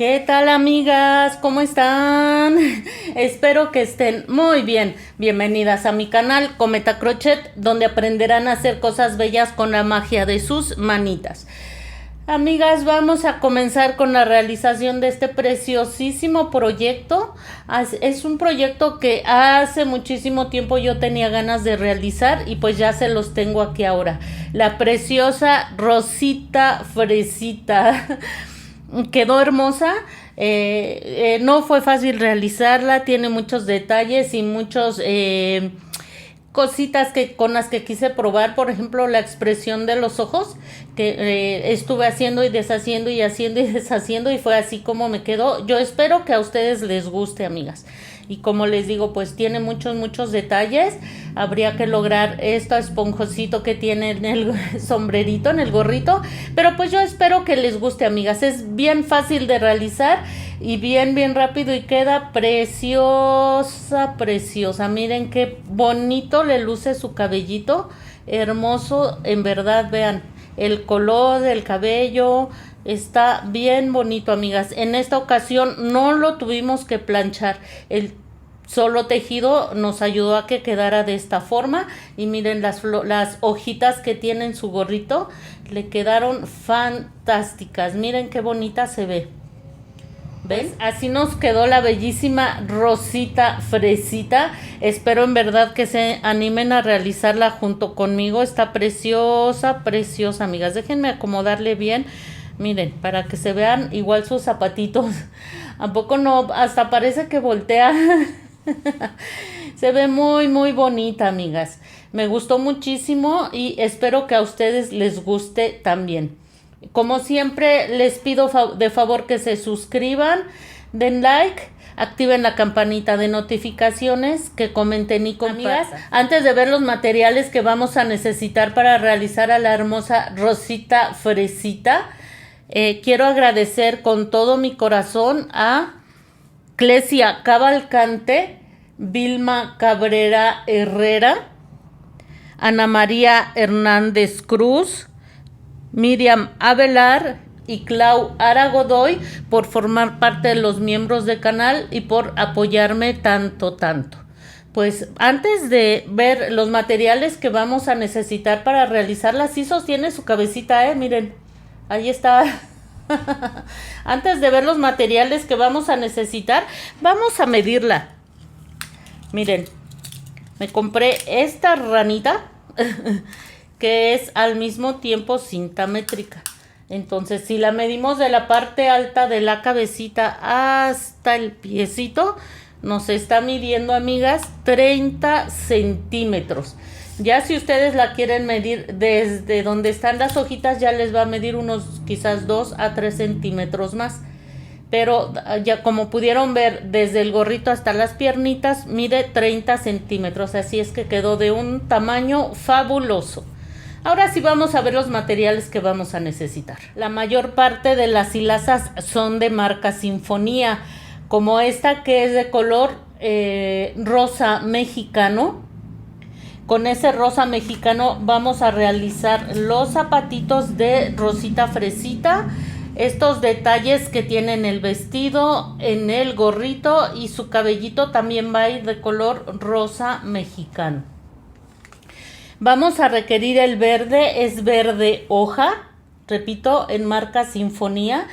¿Qué tal, amigas? ¿Cómo están? Espero que estén muy bien. Bienvenidas a mi canal Cometa Crochet, donde aprenderán a hacer cosas bellas con la magia de sus manitas. Amigas, vamos a comenzar con la realización de este preciosísimo proyecto. Es un proyecto que hace muchísimo tiempo yo tenía ganas de realizar y pues ya se los tengo aquí ahora. La preciosa Rosita Fresita. Quedó hermosa. No fue fácil realizarla, tiene muchos detalles y muchos cositas con las que quise probar. Por ejemplo, la expresión de los ojos, que estuve haciendo y deshaciendo y haciendo y deshaciendo, y fue así como me quedó. Yo espero que a ustedes les guste, amigas. Y como les digo, pues tiene muchos detalles. Habría que lograr esto esponjosito que tiene en el sombrerito, en el gorrito. Pero pues yo espero que les guste, amigas. Es bien fácil de realizar y bien rápido, y queda preciosa. Miren qué bonito le luce su cabellito. Hermoso, en verdad, vean. El color del cabello está bien bonito, amigas. En esta ocasión no lo tuvimos que planchar. El solo tejido nos ayudó a que quedara de esta forma. Y miren las hojitas que tiene en su gorrito. Le quedaron fantásticas. Miren qué bonita se ve. ¿Ven? Así nos quedó la bellísima Rosita Fresita. Espero en verdad que se animen a realizarla junto conmigo. Está preciosa, amigas. Déjenme acomodarle bien. Miren, para que se vean igual sus zapatitos. ¿A poco no? Hasta parece que voltea. Se ve muy bonita, amigas. Me gustó muchísimo y espero que a ustedes les guste también. Como siempre, les pido de favor que se suscriban, den like, activen la campanita de notificaciones, que comenten y compartan. Amigas, antes de ver los materiales que vamos a necesitar para realizar a la hermosa Rosita Fresita, quiero agradecer con todo mi corazón a Clesia Cavalcante, Vilma Cabrera Herrera, Ana María Hernández Cruz, Miriam Avelar y Clau Aragodoy por formar parte de los miembros del canal y por apoyarme tanto. Pues antes de ver los materiales que vamos a necesitar para realizarla, sí sostiene su cabecita, miren, ahí está. Antes de ver los materiales que vamos a necesitar, vamos a medirla. Miren, me compré esta ranita que es al mismo tiempo cinta métrica. Entonces, si la medimos de la parte alta de la cabecita hasta el piecito, nos está midiendo, amigas, 30 centímetros. Ya si ustedes la quieren medir desde donde están las hojitas, ya les va a medir unos quizás 2 a 3 centímetros más. Pero ya como pudieron ver, desde el gorrito hasta las piernitas mide 30 centímetros. Así es que quedó de un tamaño fabuloso. Ahora sí vamos a ver los materiales que vamos a necesitar. La mayor parte de las hilazas son de marca Sinfonía, como esta que es de color rosa mexicano. Con ese rosa mexicano vamos a realizar los zapatitos de Rosita Fresita. Estos detalles que tiene en el vestido, en el gorrito, y su cabellito también va a ir de color rosa mexicano. Vamos a requerir el verde, es verde hoja, repito, en marca Sinfonía.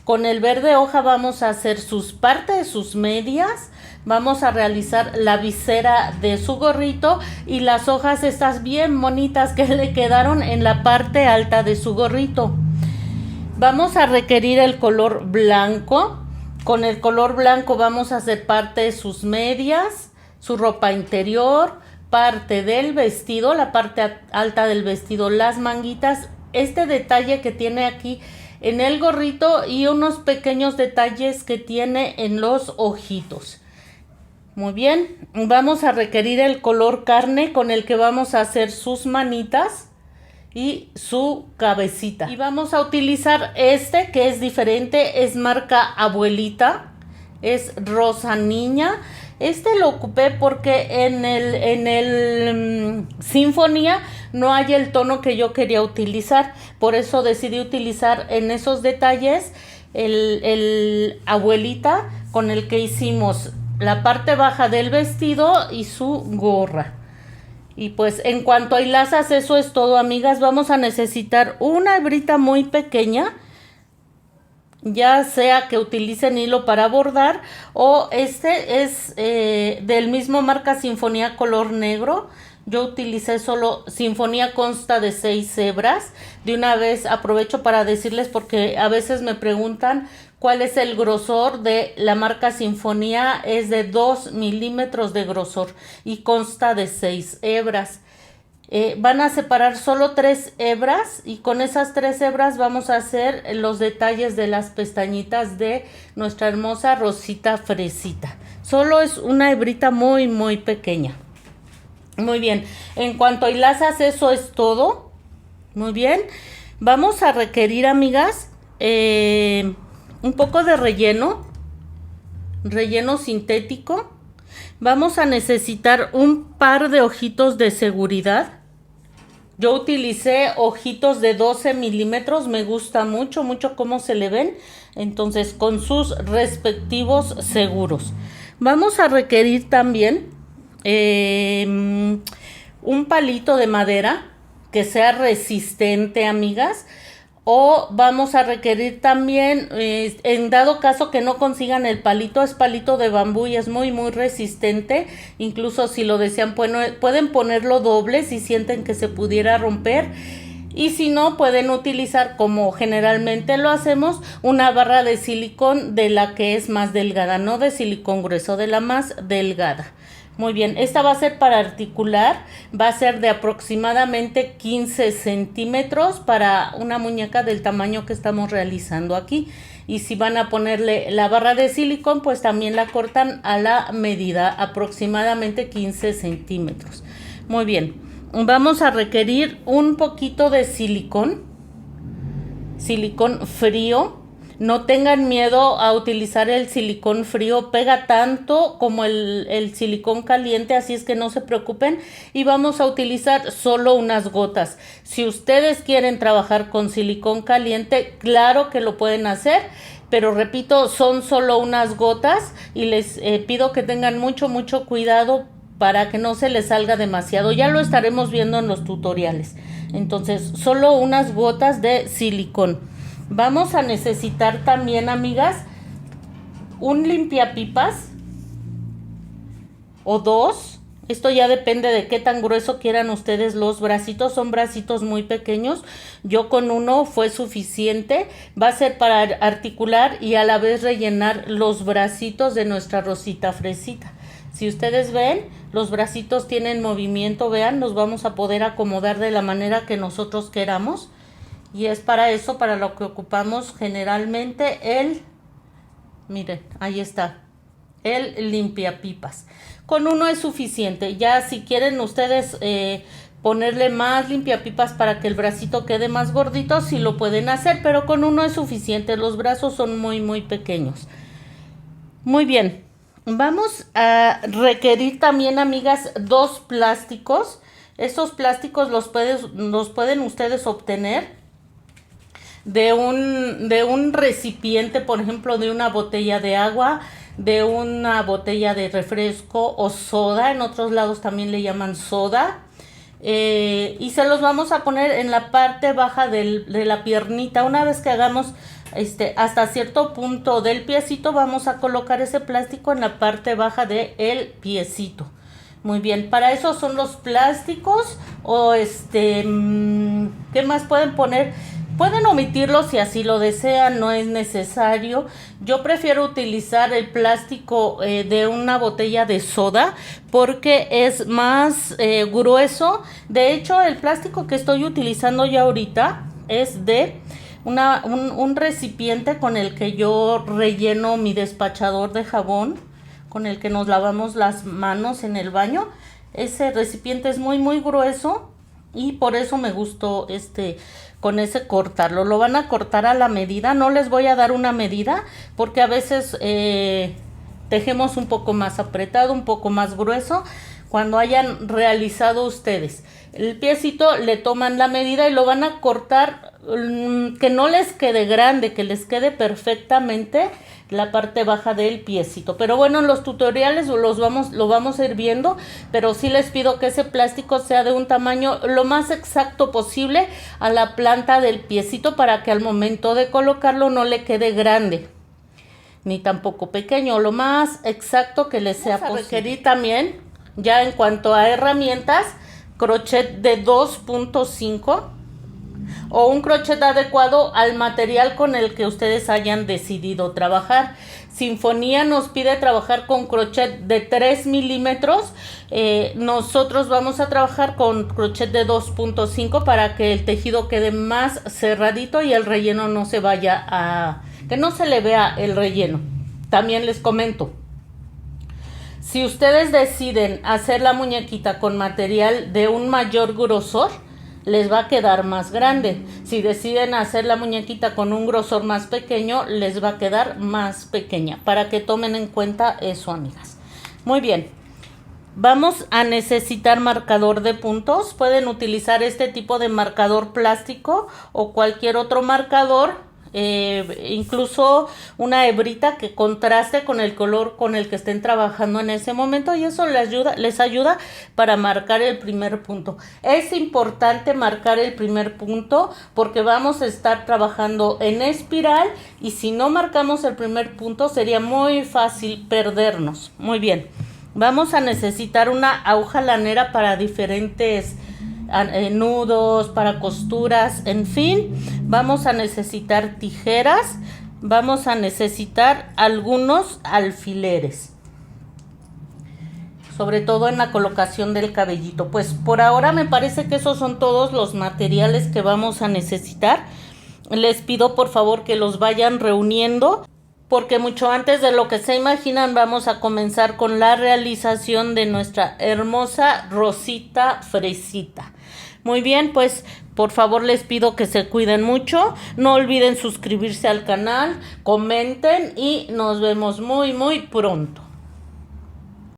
Con el verde hoja vamos a hacer sus partes, sus medias. Vamos a realizar la visera de su gorrito y las hojas estas bien bonitas que le quedaron en la parte alta de su gorrito. Vamos a requerir el color blanco. Con el color blanco vamos a hacer parte de sus medias, su ropa interior, parte del vestido, la parte alta del vestido, las manguitas, este detalle que tiene aquí en el gorrito y unos pequeños detalles que tiene en los ojitos. Muy bien, vamos a requerir el color carne con el que vamos a hacer sus manitas y su cabecita. Y vamos a utilizar este que es diferente, es marca Abuelita, es rosa niña. Este lo ocupé porque en el Sinfonía no hay el tono que yo quería utilizar. Por eso decidí utilizar en esos detalles el abuelita con el que hicimos la parte baja del vestido y su gorra. Y pues en cuanto a hilazas, eso es todo, amigas. Vamos a necesitar una hebrita muy pequeña, ya sea que utilicen hilo para bordar o este es del mismo marca Sinfonía color negro. Yo utilicé solo, Sinfonía consta de 6 hebras. De una vez aprovecho para decirles, porque a veces me preguntan cuál es el grosor de la marca Sinfonía. Es de 2 milímetros de grosor y consta de 6 hebras. Van a separar solo 3 hebras y con esas 3 hebras vamos a hacer los detalles de las pestañitas de nuestra hermosa Rosita Fresita. Solo es una hebrita muy muy pequeña. Muy bien, en cuanto a hilazas, eso es todo. Muy bien, vamos a requerir, amigas, un poco de relleno sintético. Vamos a necesitar un par de ojitos de seguridad. Yo utilicé ojitos de 12 milímetros, me gusta mucho, mucho cómo se le ven. Entonces, con sus respectivos seguros. Vamos a requerir también un palito de madera que sea resistente, amigas. O vamos a requerir también, en dado caso que no consigan el palito, es palito de bambú y es muy muy resistente. Incluso si lo desean, pueden ponerlo doble si sienten que se pudiera romper. Y si no, pueden utilizar, como generalmente lo hacemos, una barra de silicón de la que es más delgada, no de silicón grueso, de la más delgada. Muy bien, esta va a ser para articular, va a ser de aproximadamente 15 centímetros para una muñeca del tamaño que estamos realizando aquí. Y si van a ponerle la barra de silicón, pues también la cortan a la medida, aproximadamente 15 centímetros. Muy bien, vamos a requerir un poquito de silicón frío. No tengan miedo a utilizar el silicón frío, pega tanto como el silicón caliente, así es que no se preocupen. Y vamos a utilizar solo unas gotas. Si ustedes quieren trabajar con silicón caliente, claro que lo pueden hacer, pero repito, son solo unas gotas y les pido que tengan mucho cuidado para que no se les salga demasiado. Ya lo estaremos viendo en los tutoriales. Entonces, solo unas gotas de silicón. Vamos a necesitar también, amigas, un limpiapipas o 2. Esto ya depende de qué tan grueso quieran ustedes los bracitos. Son bracitos muy pequeños. Yo con uno fue suficiente. Va a ser para articular y a la vez rellenar los bracitos de nuestra Rosita Fresita. Si ustedes ven, los bracitos tienen movimiento. Vean, los vamos a poder acomodar de la manera que nosotros queramos. Y es para eso, para lo que ocupamos generalmente miren, ahí está, el limpiapipas. Con uno es suficiente. Ya si quieren ustedes ponerle más limpiapipas para que el bracito quede más gordito, sí lo pueden hacer, pero con uno es suficiente. Los brazos son muy pequeños. Muy bien, vamos a requerir también, amigas, 2 plásticos. Estos plásticos los pueden ustedes obtener de un recipiente, por ejemplo, de una botella de agua, de una botella de refresco o soda. En otros lados también le llaman soda. Y se los vamos a poner en la parte baja de la piernita. Una vez que hagamos hasta cierto punto del piecito, vamos a colocar ese plástico en la parte baja del piecito. Muy bien, para eso son los plásticos. O ¿qué más pueden poner? Pueden omitirlo si así lo desean, no es necesario. Yo prefiero utilizar el plástico de una botella de soda porque es más grueso. De hecho, el plástico que estoy utilizando ya ahorita es de un recipiente con el que yo relleno mi despachador de jabón, con el que nos lavamos las manos en el baño. Ese recipiente es muy grueso y por eso me gustó con ese cortarlo. Lo van a cortar a la medida. No les voy a dar una medida porque a veces tejemos un poco más apretado, un poco más grueso. cuando hayan realizado ustedes el piecito, le toman la medida y lo van a cortar, que no les quede grande, que les quede perfectamente la parte baja del piecito. Pero bueno, en los tutoriales lo vamos a ir viendo, pero sí les pido que ese plástico sea de un tamaño lo más exacto posible a la planta del piecito, para que al momento de colocarlo no le quede grande ni tampoco pequeño, lo más exacto que les sea posible. Requerir también, ya en cuanto a herramientas, crochet de 2.5 o un crochet adecuado al material con el que ustedes hayan decidido trabajar. Sinfonía nos pide trabajar con crochet de 3 milímetros. Nosotros vamos a trabajar con crochet de 2.5 para que el tejido quede más cerradito y el relleno no se vaya a... que no se le vea el relleno. También les comento, si ustedes deciden hacer la muñequita con material de un mayor grosor, les va a quedar más grande. Si deciden hacer la muñequita con un grosor más pequeño, les va a quedar más pequeña. Para que tomen en cuenta eso, amigas. Muy bien. Vamos a necesitar marcador de puntos. Pueden utilizar este tipo de marcador plástico o cualquier otro marcador. Incluso una hebrita que contraste con el color con el que estén trabajando en ese momento, y eso les ayuda para marcar el primer punto. Es importante marcar el primer punto porque vamos a estar trabajando en espiral, y si no marcamos el primer punto sería muy fácil perdernos. Muy bien, vamos a necesitar una aguja lanera para diferentes nudos, para costuras, en fin. Vamos a necesitar tijeras, vamos a necesitar algunos alfileres, sobre todo en la colocación del cabellito. Pues por ahora me parece que esos son todos los materiales que vamos a necesitar. Les pido por favor que los vayan reuniendo, porque mucho antes de lo que se imaginan vamos a comenzar con la realización de nuestra hermosa rosita fresita. Muy bien, pues por favor les pido que se cuiden mucho. No olviden suscribirse al canal, comenten y nos vemos muy pronto.